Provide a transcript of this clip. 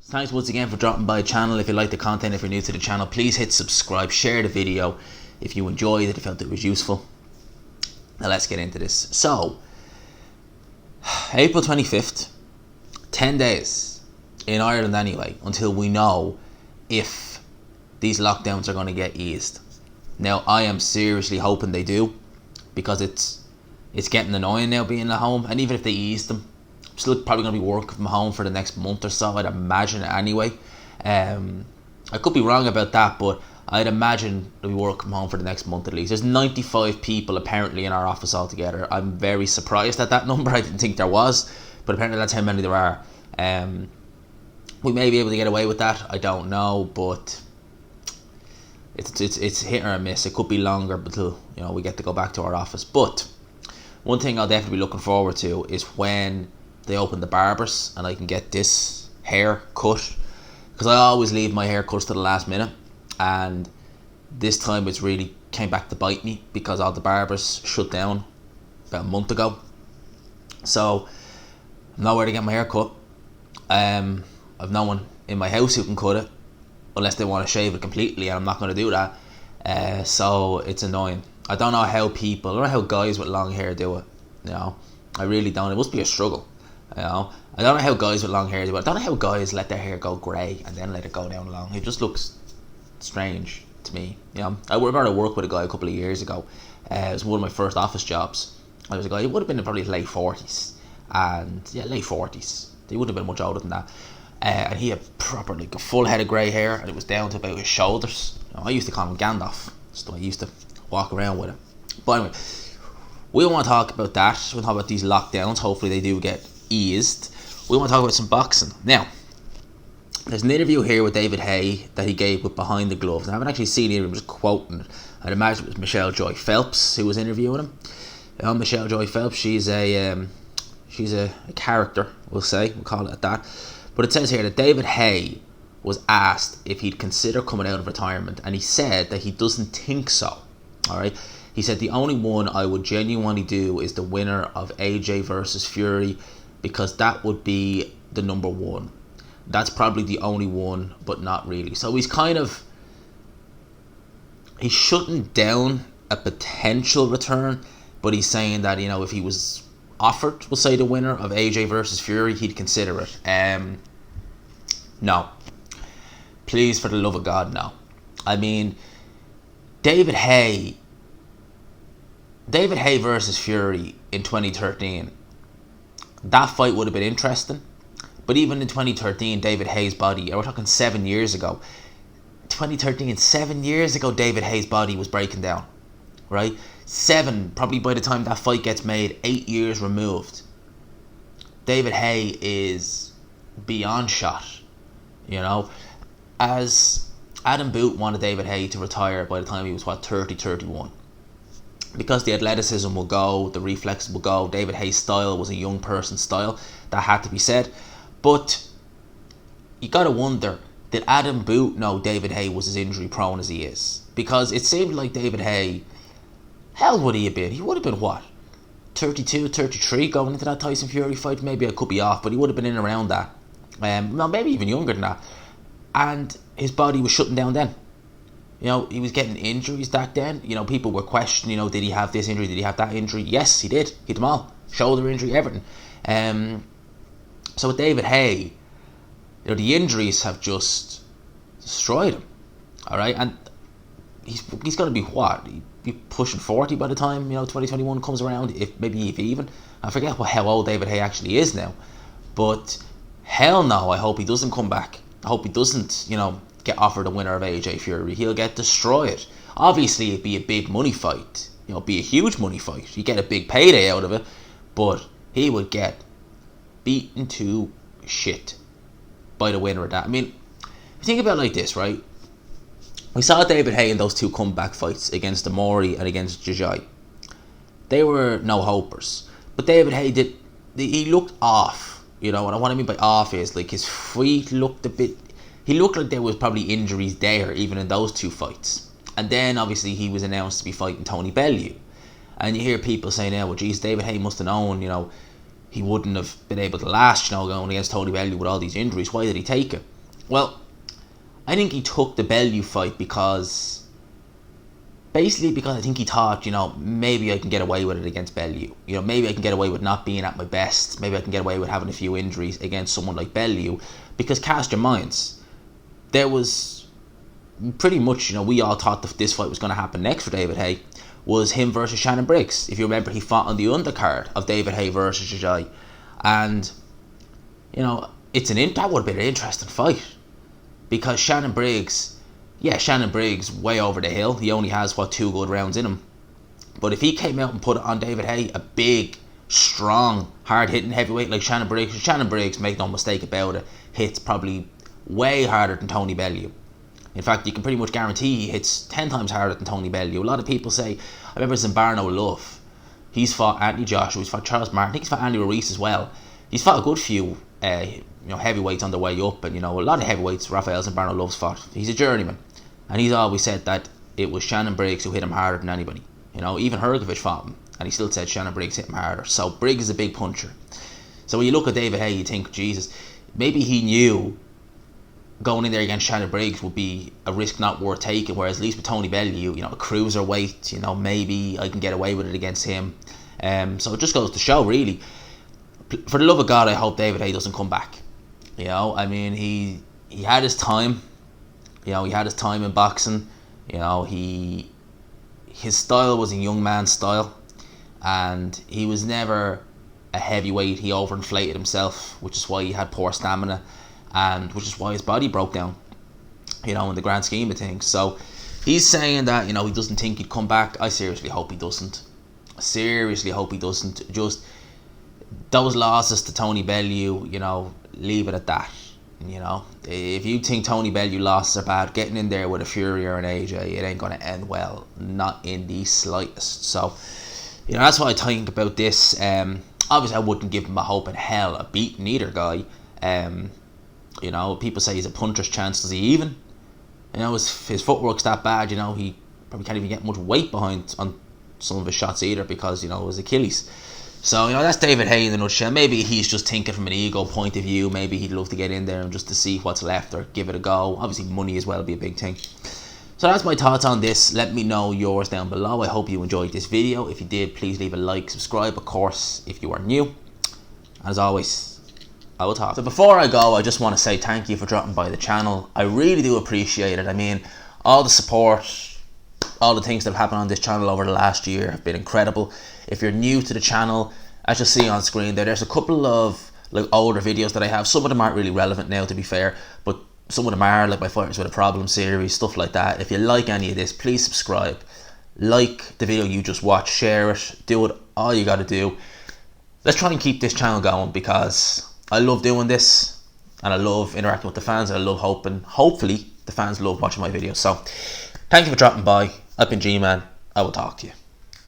Thanks once again for dropping by the channel. If you like the content, if you're new to the channel, please hit subscribe, share the video if you enjoyed it, if you felt it was useful. Now let's get into this. So, April 25th, 10 days in Ireland anyway, until we know if these lockdowns are going to get eased. Now, I am seriously hoping they do, because it's getting annoying now being at home, and even if they ease them, I'm still probably going to be working from home for the next month or so, I'd imagine it anyway. I could be wrong about that, but I'd imagine I'll be working from home for the next month at least. There's 95 people apparently in our office altogether. I'm very surprised at that number. I didn't think there was, but apparently that's how many there are. We may be able to get away with that, I don't know, but it's hit or miss. It could be longer until we get to go back to our office. But one thing I'll definitely be looking forward to is when they open the barbers and I can get this hair cut, because I always leave my hair cuts to the last minute, and this time it's really came back to bite me because all the barbers shut down about a month ago. So I'm nowhere to get my hair cut. I've no one in my house who can cut it unless they want to shave it completely, and I'm not going to do that. So it's annoying. I don't know how guys with long hair do it. I really don't. It must be a struggle. I don't know how guys with long hair do it. I don't know how guys let their hair go grey and then let it go down long. It just looks strange to me. I remember I worked with a guy a couple of years ago. It was one of my first office jobs. I was a guy, he would have been in probably late 40s. Late 40s. He wouldn't have been much older than that. And he had proper, a full head of grey hair, and it was down to about his shoulders. I used to call him Gandalf. That's the way I used to walk around with it. But anyway, we don't want to talk about that. We want to talk about these lockdowns. Hopefully they do get eased. We want to talk about some boxing. Now, there's an interview here with David Haye that he gave with Behind the Gloves. I haven't actually seen it, I'm just quoting it. I'd imagine it was Michelle Joy Phelps who was interviewing him. Michelle Joy Phelps, she's a character, we'll call it at that. But it says here that David Haye was asked if he'd consider coming out of retirement, and he said that he doesn't think so. Alright, he said the only one I would genuinely do is the winner of AJ versus Fury, because that would be the number one. That's probably the only one, but not really. So he's shutting down a potential return, but he's saying that if he was offered, we'll say, the winner of AJ versus Fury, he'd consider it. No, please, for the love of God, no. I mean, David Haye versus Fury in 2013, that fight would have been interesting. But even in 2013, David Haye's body, we're talking 7 years ago. 2013, 7 years ago, David Haye's body was breaking down, right? 7, probably by the time that fight gets made, 8 years removed. David Haye is beyond shot, As Adam Boot wanted David Haye to retire by the time he was, 30, 31. Because the athleticism will go, the reflexes will go. David Haye's style was a young person's style. That had to be said. But you gotta wonder, did Adam Boot know David Haye was as injury prone as he is? Because it seemed like David Haye, how old would he have been? He would have been 32, 33 going into that Tyson Fury fight? Maybe I could be off, but he would have been in around that. Maybe even younger than that. And his body was shutting down then. He was getting injuries back then. People were questioning, did he have this injury? Did he have that injury? Yes, he did. He had them all. Shoulder injury, everything. So with David Haye, the injuries have just destroyed him. Alright, and he's going to be He'd be pushing 40 by the time 2021 comes around, if even. I forget how old David Haye actually is now. But hell no, I hope he doesn't come back. I hope he doesn't, get offered a winner of AJ Fury. He'll get destroyed. Obviously, it'd be a big money fight. Be a huge money fight. You get a big payday out of it, but he would get beaten to shit by the winner of that. I mean, think about it like this, right? We saw David Haye in those 2 comeback fights against Amori and against Jajai. They were no hopers, but David Haye he looked off. And what I mean by off is his feet looked a bit. He looked like there was probably injuries there, even in those 2 fights. And then, obviously, he was announced to be fighting Tony Bellew. And you hear people saying, well, geez, David Haye must have known, he wouldn't have been able to last, going against Tony Bellew with all these injuries. Why did he take it? Well, I think he took the Bellew fight because I think he thought, maybe I can get away with it against Bellew. Maybe I can get away with not being at my best. Maybe I can get away with having a few injuries against someone like Bellew. Because cast your minds, there was pretty much, we all thought that this fight was going to happen next for David Haye, was him versus Shannon Briggs. If you remember, he fought on the undercard of David Haye versus Jajai. And, that would have been an interesting fight. Because Shannon Briggs, way over the hill. He only has, 2 good rounds in him. But if he came out and put it on David Haye, a big, strong, hard-hitting heavyweight like Shannon Briggs, make no mistake about it, hits probably way harder than Tony Bellew. In fact, you can pretty much guarantee he hits 10 times harder than Tony Bellew. A lot of people say, I remember Zimbarno Love, he's fought Anthony Joshua, he's fought Charles Martin, I think he's fought Andy Ruiz as well. He's fought a good few heavyweights on their way up, and a lot of heavyweights Rafael Zimbarno Love's fought. He's a journeyman, and he's always said that it was Shannon Briggs who hit him harder than anybody. Even Hrgovic fought him, and he still said Shannon Briggs hit him harder. So Briggs is a big puncher. So when you look at David Haye, you think, Jesus, maybe he knew going in there against Shannon Briggs would be a risk not worth taking, whereas at least with Tony Bellew, a cruiserweight, maybe I can get away with it against him. So it just goes to show, really, for the love of God, I hope David Haye doesn't come back. He had his time. He had his time in boxing. His style was a young man's style, and he was never a heavyweight. He overinflated himself, which is why he had poor stamina, and which is why his body broke down, in the grand scheme of things. So he's saying that, he doesn't think he'd come back. I seriously hope he doesn't. Just those losses to Tony Bellew, leave it at that. If you think Tony Bellew losses are bad, getting in there with a Fury or an AJ, it ain't going to end well, not in the slightest. So, that's what I think about this. Obviously, I wouldn't give him a hope in hell of beating either guy. People say he's a puncher's chance. Does he even? His footwork's that bad. He probably can't even get much weight behind on some of his shots either, because it was Achilles. So that's David Haye in a nutshell. Maybe he's just thinking from an ego point of view. Maybe he'd love to get in there and just to see what's left or give it a go. Obviously money as well would be a big thing. So that's my thoughts on this. Let me know yours down below. I hope you enjoyed this video. If you did, please leave a like, subscribe of course if you are new. As always, I will talk. So before I go, I just want to say thank you for dropping by the channel. I really do appreciate it. I mean, all the support, all the things that have happened on this channel over the last year have been incredible. If you're new to the channel, as you see on screen there's a couple of older videos that I have. Some of them aren't really relevant now, to be fair, but some of them are, like my Fighters with a Problem series, stuff like that. If you like any of this, please subscribe, like the video you just watched, share it, do it, all you gotta do. Let's try and keep this channel going, because I love doing this and I love interacting with the fans, and I love hopefully the fans love watching my videos. So thank you for dropping by. I've been G-Man. I will talk to you.